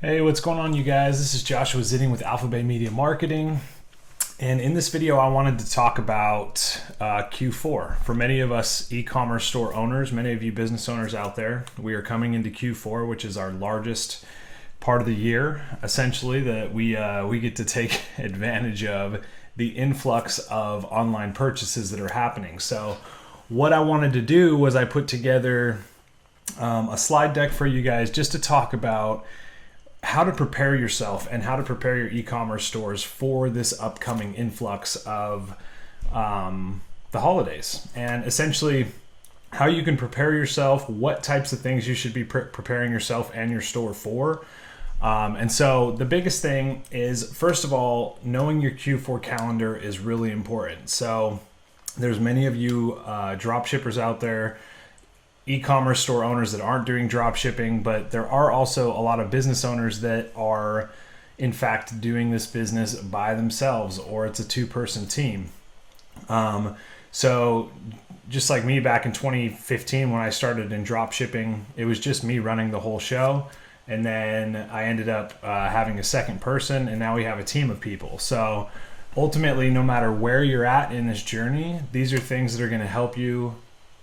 Hey, what's going on, you guys? This is Joshua Zitting with Alpha Bay Media Marketing. And in this video, I wanted to talk about Q4. For many of us e-commerce store owners, many of you business owners out there, we are coming into Q4, which is our largest part of the year, essentially, that we get to take advantage of the influx of online purchases that are happening. So what I wanted to do was I put together a slide deck for you guys just to talk about how to prepare yourself and how to prepare your e-commerce stores for this upcoming influx of the holidays, and essentially how you can prepare yourself, what types of things you should be preparing yourself and your store for. And so the biggest thing is, first of all, knowing your Q4 calendar is really important. So there's many of you drop shippers out there, e-commerce store owners that aren't doing drop shipping, but there are also a lot of business owners that are in fact doing this business by themselves, or it's a two-person team. So just like me back in 2015 when I started in drop shipping, it was just me running the whole show, and then I ended up having a second person, and now we have a team of people. So ultimately, no matter where you're at in this journey, these are things that are going to help you,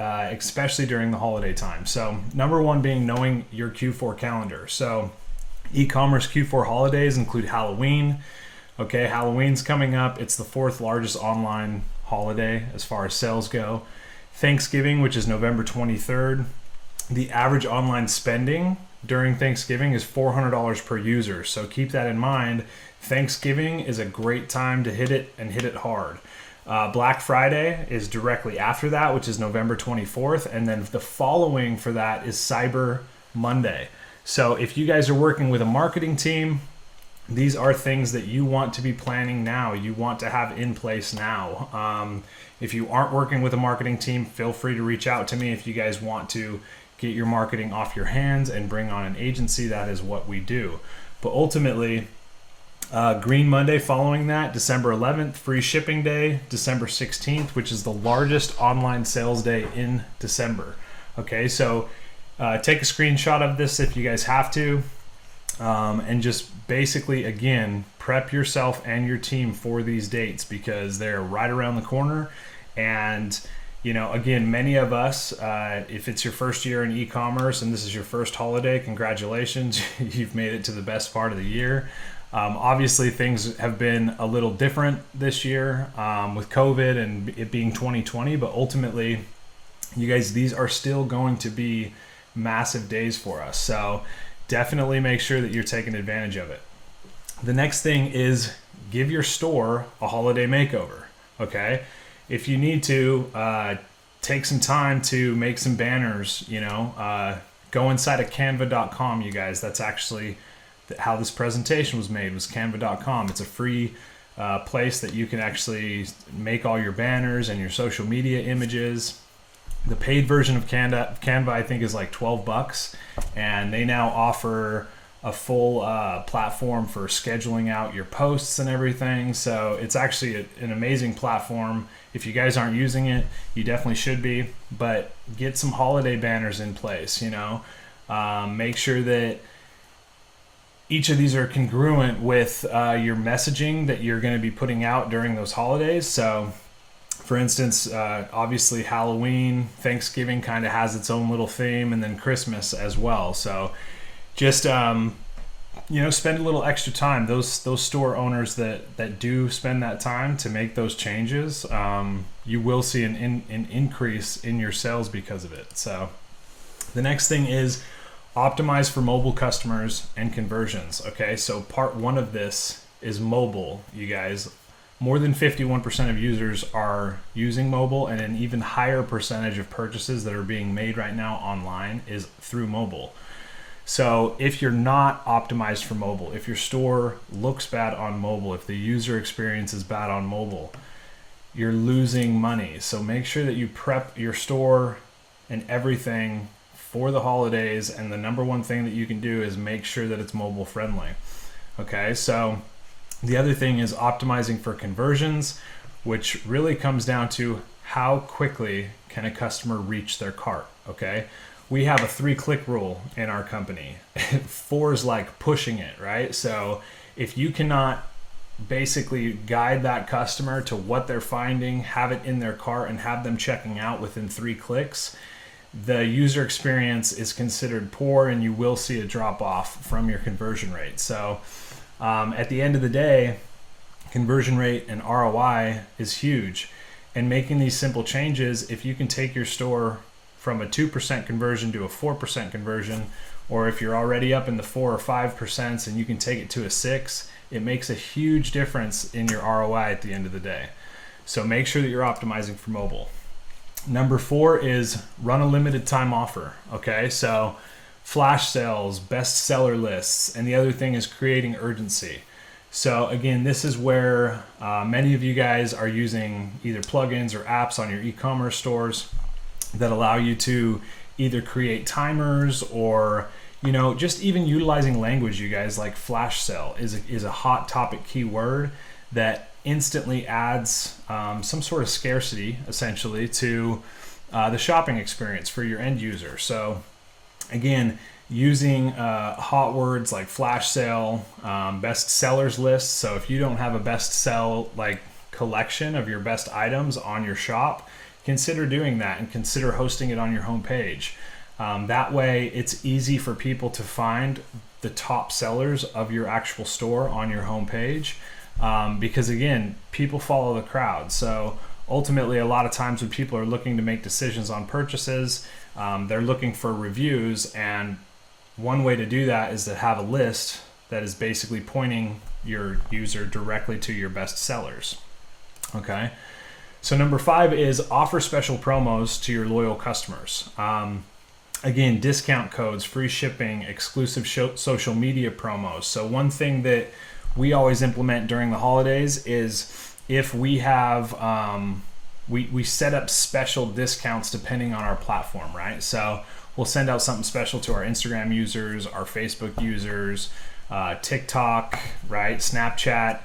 especially during the holiday time. So number one being knowing your Q4 calendar. So e-commerce Q4 holidays include Halloween. Okay, Halloween's coming up. It's the fourth largest online holiday as far as sales go. Thanksgiving, which is November 23rd. The average online spending during Thanksgiving is $400 per user. So keep that in mind. Thanksgiving is a great time to hit it, and hit it hard. Black Friday is directly after that, which is November 24th. And then the following for that is Cyber Monday. So if you guys are working with a marketing team, these are things that you want to be planning now. You want to have in place now. If you aren't working with a marketing team, feel free to reach out to me. If you guys want to get your marketing off your hands and bring on an agency, that is what we do. But ultimately, Green Monday following that, December 11th, free shipping day, December 16th, which is the largest online sales day in December. Okay, so take a screenshot of this if you guys have to, and just basically, again, prep yourself and your team for these dates because they're right around the corner. And you know, again, many of us, if it's your first year in e-commerce and this is your first holiday, congratulations, you've made it to the best part of the year. Obviously, things have been a little different this year with COVID and it being 2020, but ultimately, you guys, these are still going to be massive days for us. So definitely make sure that you're taking advantage of it. The next thing is give your store a holiday makeover, okay? If you need to, take some time to make some banners, go inside of canva.com, you guys. That's actually how this presentation was made, was canva.com. It's a free place that you can actually make all your banners and your social media images. The paid version of Canva I think is like $12, and they now offer a full platform for scheduling out your posts and everything. So it's actually an amazing platform. If you guys aren't using it, you definitely should be, but get some holiday banners in place, make sure that each of these are congruent with your messaging that you're going to be putting out during those holidays. So for instance, obviously Halloween, Thanksgiving kind of has its own little theme, and then Christmas as well. So just, spend a little extra time. Those store owners that do spend that time to make those changes, you will see an increase in your sales because of it. So the next thing is optimize for mobile customers and conversions. Okay, so part one of this is mobile, you guys. More than 51% of users are using mobile, and an even higher percentage of purchases that are being made right now online is through mobile. So if you're not optimized for mobile, if your store looks bad on mobile, if the user experience is bad on mobile, you're losing money. So make sure that you prep your store and everything for the holidays, and the number one thing that you can do is make sure that it's mobile friendly. Okay, so the other thing is optimizing for conversions, which really comes down to how quickly can a customer reach their cart. Okay, we have a 3-click rule in our company. 4 is like pushing it, right? So if you cannot basically guide that customer to what they're finding, have it in their cart, and have them checking out within 3 clicks, the user experience is considered poor, and you will see a drop off from your conversion rate. So at the end of the day, conversion rate and ROI is huge. And making these simple changes, if you can take your store from a 2% conversion to a 4% conversion, or if you're already up in the 4 or 5% and you can take it to a 6, it makes a huge difference in your ROI at the end of the day. So make sure that you're optimizing for mobile. Number 4 is run a limited time offer. Okay, so flash sales, best seller lists, and the other thing is creating urgency. So again, this is where many of you guys are using either plugins or apps on your e-commerce stores that allow you to either create timers or, you know, just even utilizing language, you guys, like flash sale is a hot topic keyword that instantly adds some sort of scarcity essentially to the shopping experience for your end user. So again, using hot words like flash sale, best sellers list. So if you don't have a best sell like collection of your best items on your shop, consider doing that and consider hosting it on your homepage. That way it's easy for people to find the top sellers of your actual store on your homepage. Because again, people follow the crowd. So ultimately, a lot of times when people are looking to make decisions on purchases, they're looking for reviews, and one way to do that is to have a list that is basically pointing your user directly to your best sellers. Okay. So number 5 is offer special promos to your loyal customers. Again, discount codes, free shipping, exclusive social media promos. So one thing that we always implement during the holidays is if we have, we set up special discounts depending on our platform, right? So we'll send out something special to our Instagram users, our Facebook users, TikTok, right? Snapchat.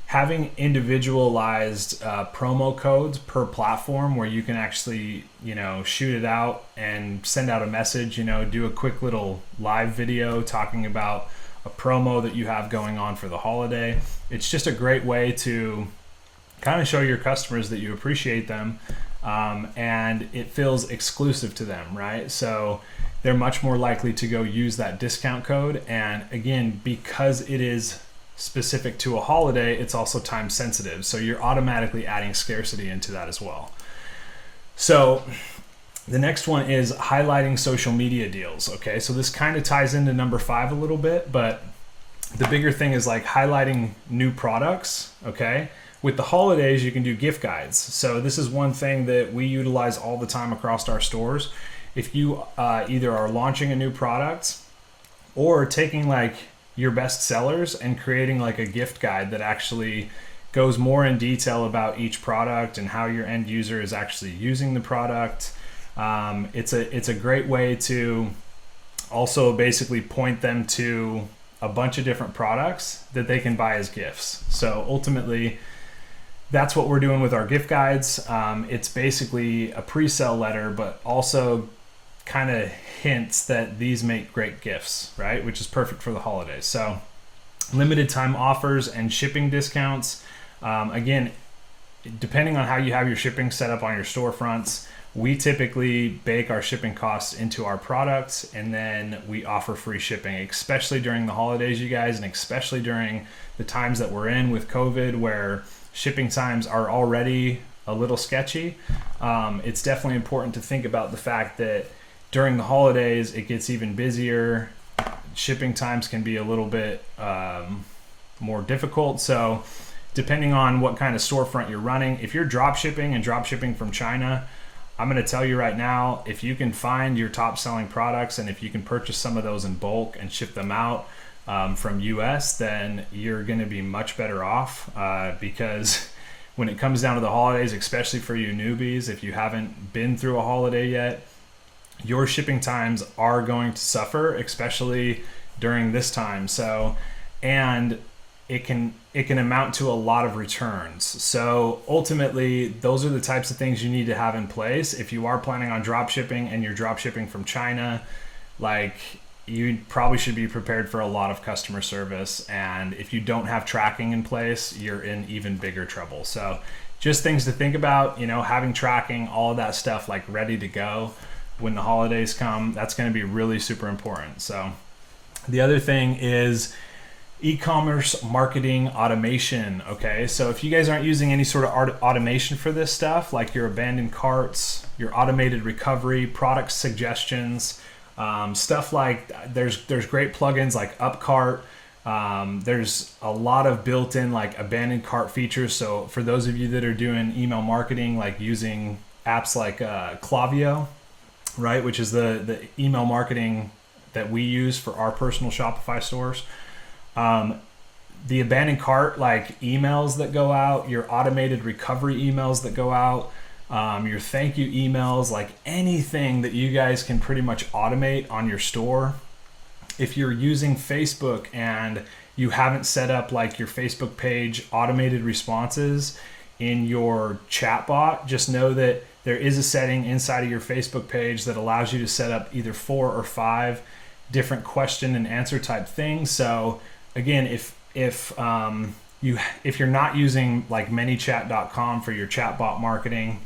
Having individualized promo codes per platform where you can actually, you know, shoot it out and send out a message, you know, do a quick little live video talking about a promo that you have going on for the holiday. It's just a great way to kind of show your customers that you appreciate them, and it feels exclusive to them, right? So they're much more likely to go use that discount code. And again, because it is specific to a holiday, it's also time sensitive. So you're automatically adding scarcity into that as well. So the next one is highlighting social media deals. Okay, so this kind of ties into number 5 a little bit, but the bigger thing is like highlighting new products. Okay, with the holidays, you can do gift guides. So this is one thing that we utilize all the time across our stores. If you either are launching a new product or taking like your best sellers and creating like a gift guide that actually goes more in detail about each product and how your end user is actually using the product. It's a great way to also basically point them to a bunch of different products that they can buy as gifts. So ultimately, that's what we're doing with our gift guides. It's basically a pre-sale letter, but also kind of hints that these make great gifts, right? Which is perfect for the holidays. So limited time offers and shipping discounts. Again, depending on how you have your shipping set up on your storefronts, we typically bake our shipping costs into our products, and then we offer free shipping, especially during the holidays, you guys, and especially during the times that we're in with COVID, where shipping times are already a little sketchy. It's definitely important to think about the fact that during the holidays, it gets even busier. Shipping times can be a little bit more difficult. So depending on what kind of storefront you're running, if you're drop shipping from China, I'm going to tell you right now, if you can find your top selling products and if you can purchase some of those in bulk and ship them out from US, then you're going to be much better off because when it comes down to the holidays, especially for you newbies, if you haven't been through a holiday yet, your shipping times are going to suffer, especially during this time. So, and it can amount to a lot of returns. So ultimately, those are the types of things you need to have in place if you are planning on drop shipping and you're drop shipping from China. Like, you probably should be prepared for a lot of customer service, and if you don't have tracking in place, you're in even bigger trouble. So just things to think about, having tracking, all of that stuff like ready to go when the holidays come. That's going to be really super important. So the other thing is e-commerce marketing automation. Okay, so if you guys aren't using any sort of automation for this stuff, like your abandoned carts, your automated recovery, product suggestions, stuff like there's great plugins like Upcart. There's a lot of built-in like abandoned cart features. So for those of you that are doing email marketing, like using apps like Klaviyo, right, which is the email marketing that we use for our personal Shopify stores. The abandoned cart like emails that go out, your automated recovery emails that go out, your thank you emails, like anything that you guys can pretty much automate on your store. If you're using Facebook and you haven't set up like your Facebook page automated responses in your chatbot, just know that there is a setting inside of your Facebook page that allows you to set up either 4 or 5 different question and answer type things. So again, if you're not using like manychat.com for your chatbot marketing,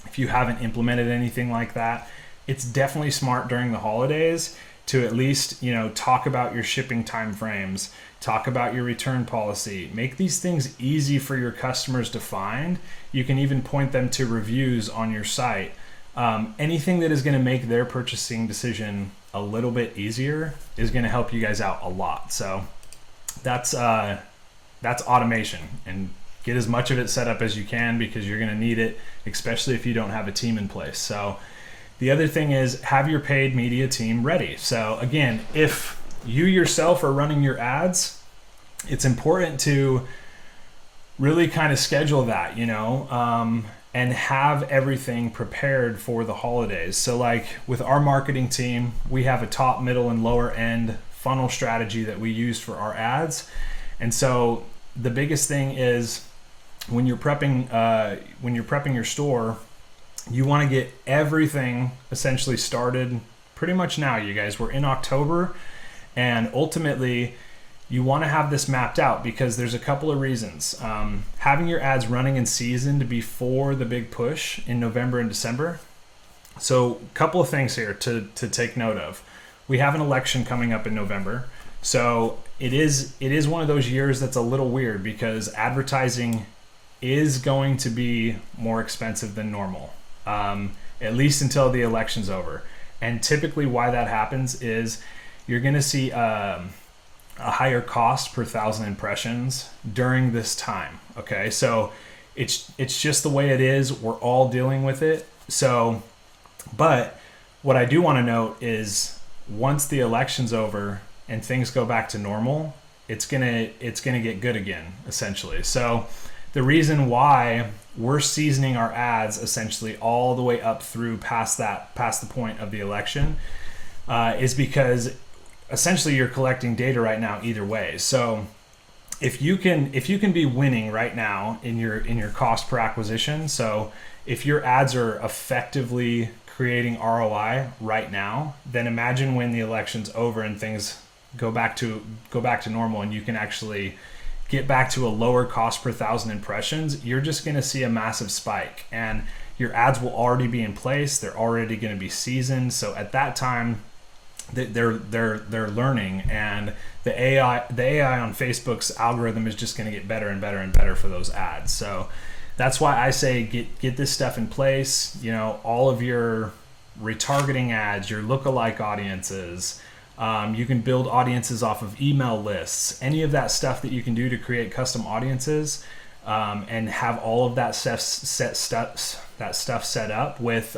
if you haven't implemented anything like that, it's definitely smart during the holidays to at least, talk about your shipping time frames, talk about your return policy, make these things easy for your customers to find. You can even point them to reviews on your site. Anything that is going to make their purchasing decision a little bit easier is going to help you guys out a lot. So that's automation, and get as much of it set up as you can because you're going to need it, especially if you don't have a team in place. So the other thing is have your paid media team ready. So again, if you yourself are running your ads, it's important to really kind of schedule that, and have everything prepared for the holidays. So like with our marketing team, we have a top, middle, and lower end funnel strategy that we use for our ads. And so the biggest thing is when you're prepping your store, you want to get everything essentially started pretty much now. You guys, we're in October, and ultimately you want to have this mapped out because there's a couple of reasons. Having your ads running in season before the big push in November and December. So a couple of things here to take note of. We have an election coming up in November. So it is one of those years that's a little weird because advertising is going to be more expensive than normal, at least until the election's over. And typically why that happens is you're going to see a higher cost per 1,000 impressions during this time. Okay, so it's just the way it is. We're all dealing with it. So, but what I do want to note is once the election's over and things go back to normal, it's gonna get good again, essentially. So the reason why we're seasoning our ads essentially all the way up through past the point of the election is because essentially you're collecting data right now either way. So if you can be winning right now in your cost per acquisition, so if your ads are effectively creating ROI right now, then imagine when the election's over and things go back to normal and you can actually get back to a lower cost per 1,000 impressions. You're just going to see a massive spike, and your ads will already be in place. They're already going to be seasoned. So at that time, they're learning, and the AI on Facebook's algorithm is just going to get better and better and better for those ads. So that's why I say get this stuff in place. All of your retargeting ads, your lookalike audiences. You can build audiences off of email lists. Any of that stuff that you can do to create custom audiences, and have all of that stuff set up with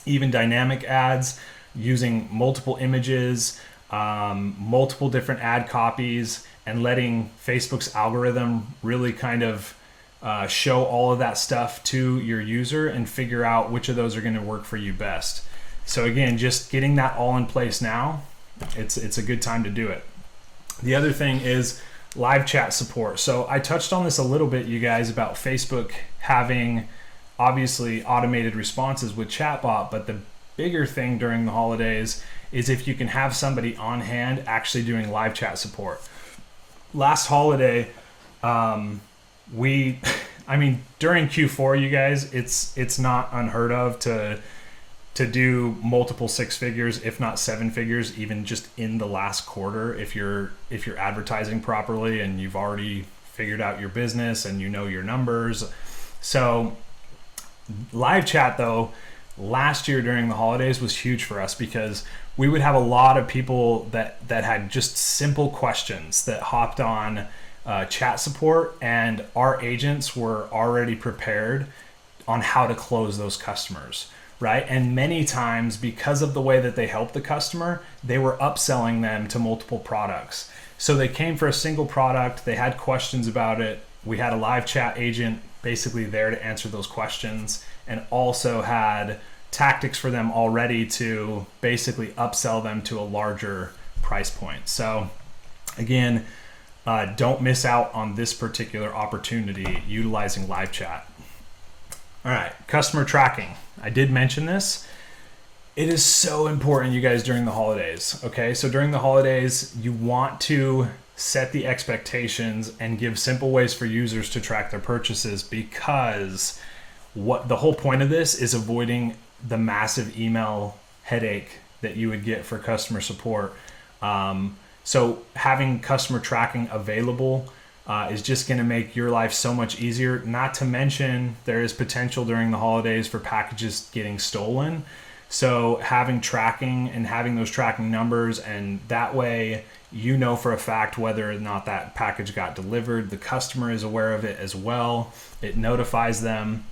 even dynamic ads using multiple images, multiple different ad copies, and letting Facebook's algorithm really kind of show all of that stuff to your user and figure out which of those are going to work for you best. So again, just getting that all in place now, it's a good time to do it. The other thing is live chat support. So I touched on this a little bit, you guys, about Facebook having obviously automated responses with chatbot, but the bigger thing during the holidays is if you can have somebody on hand actually doing live chat support. Last holiday, during Q4, you guys, it's not unheard of to do multiple six figures, if not seven figures, even just in the last quarter, if you're advertising properly and you've already figured out your business and you know your numbers. So live chat, though, last year during the holidays was huge for us because we would have a lot of people that had just simple questions that hopped on chat support, and our agents were already prepared on how to close those customers, right? And many times, because of the way that they helped the customer, they were upselling them to multiple products. So they came for a single product, they had questions about it. We had a live chat agent basically there to answer those questions, and also had tactics for them already to basically upsell them to a larger price point. So again, don't miss out on this particular opportunity utilizing live chat. All right, customer tracking. I did mention this. It is so important, you guys, during the holidays. Okay, so during the holidays, you want to set the expectations and give simple ways for users to track their purchases, because what the whole point of this is avoiding the massive email headache that you would get for customer support. So having customer tracking available is just going to make your life so much easier. Not to mention, there is potential during the holidays for packages getting stolen. So having tracking and having those tracking numbers, and that way you know for a fact whether or not that package got delivered. The customer is aware of it as well. It notifies them.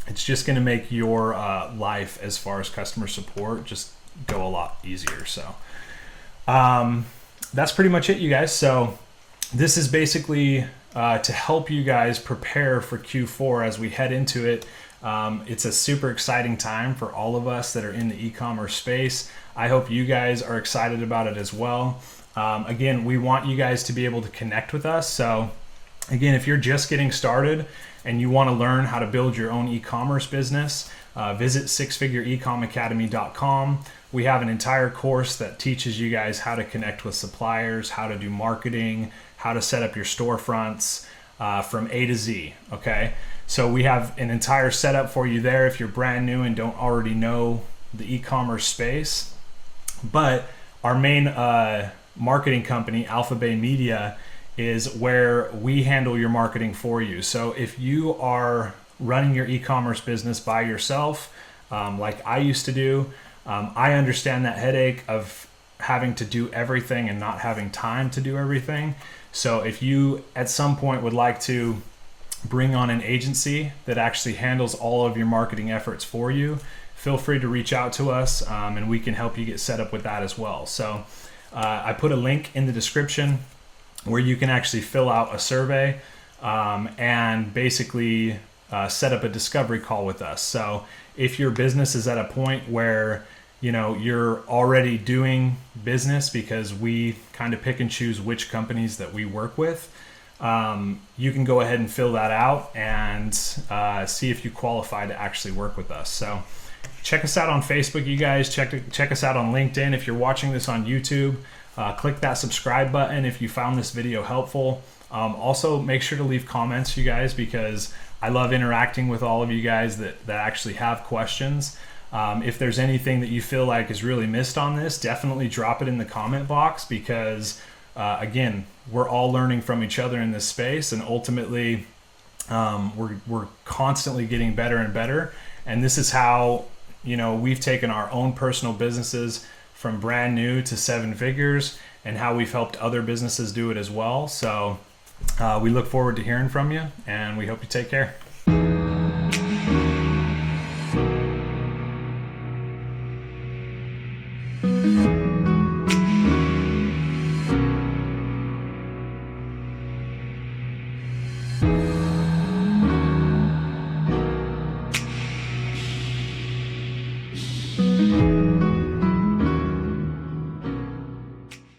It's just going to make your life as far as customer support just go a lot easier. So that's pretty much it, you guys. So this is basically to help you guys prepare for Q4 as we head into it. It's a super exciting time for all of us that are in the e-commerce space. I hope you guys are excited about it as well. Again, we want you guys to be able to connect with us. So again, if you're just getting started and you want to learn how to build your own e-commerce business, visit sixfigureecomacademy.com. We have an entire course that teaches you guys how to connect with suppliers, how to do marketing, how to set up your storefronts from A to Z, okay? So we have an entire setup for you there if you're brand new and don't already know the e-commerce space. But our main marketing company, Alpha Bay Media, is where we handle your marketing for you. So if you are running your e-commerce business by yourself, like I used to do, I understand that headache of having to do everything and not having time to do everything. So if you at some point would like to bring on an agency that actually handles all of your marketing efforts for you, feel free to reach out to us, and we can help you get set up with that as well. So I put a link in the description where you can actually fill out a survey and basically set up a discovery call with us. So if your business is at a point where you're already doing business, because we kind of pick and choose which companies that we work with, you can go ahead and fill that out and see if you qualify to actually work with us. So check us out on Facebook, you guys. Check us out on LinkedIn. If you're watching this on YouTube, click that subscribe button if you found this video helpful. Also, make sure to leave comments, you guys, because I love interacting with all of you guys that actually have questions. If there's anything that you feel like is really missed on this, definitely drop it in the comment box, because again, we're all learning from each other in this space, and ultimately we're constantly getting better and better. And this is how we've taken our own personal businesses from brand new to seven figures, and how we've helped other businesses do it as well. So we look forward to hearing from you, and we hope you take care.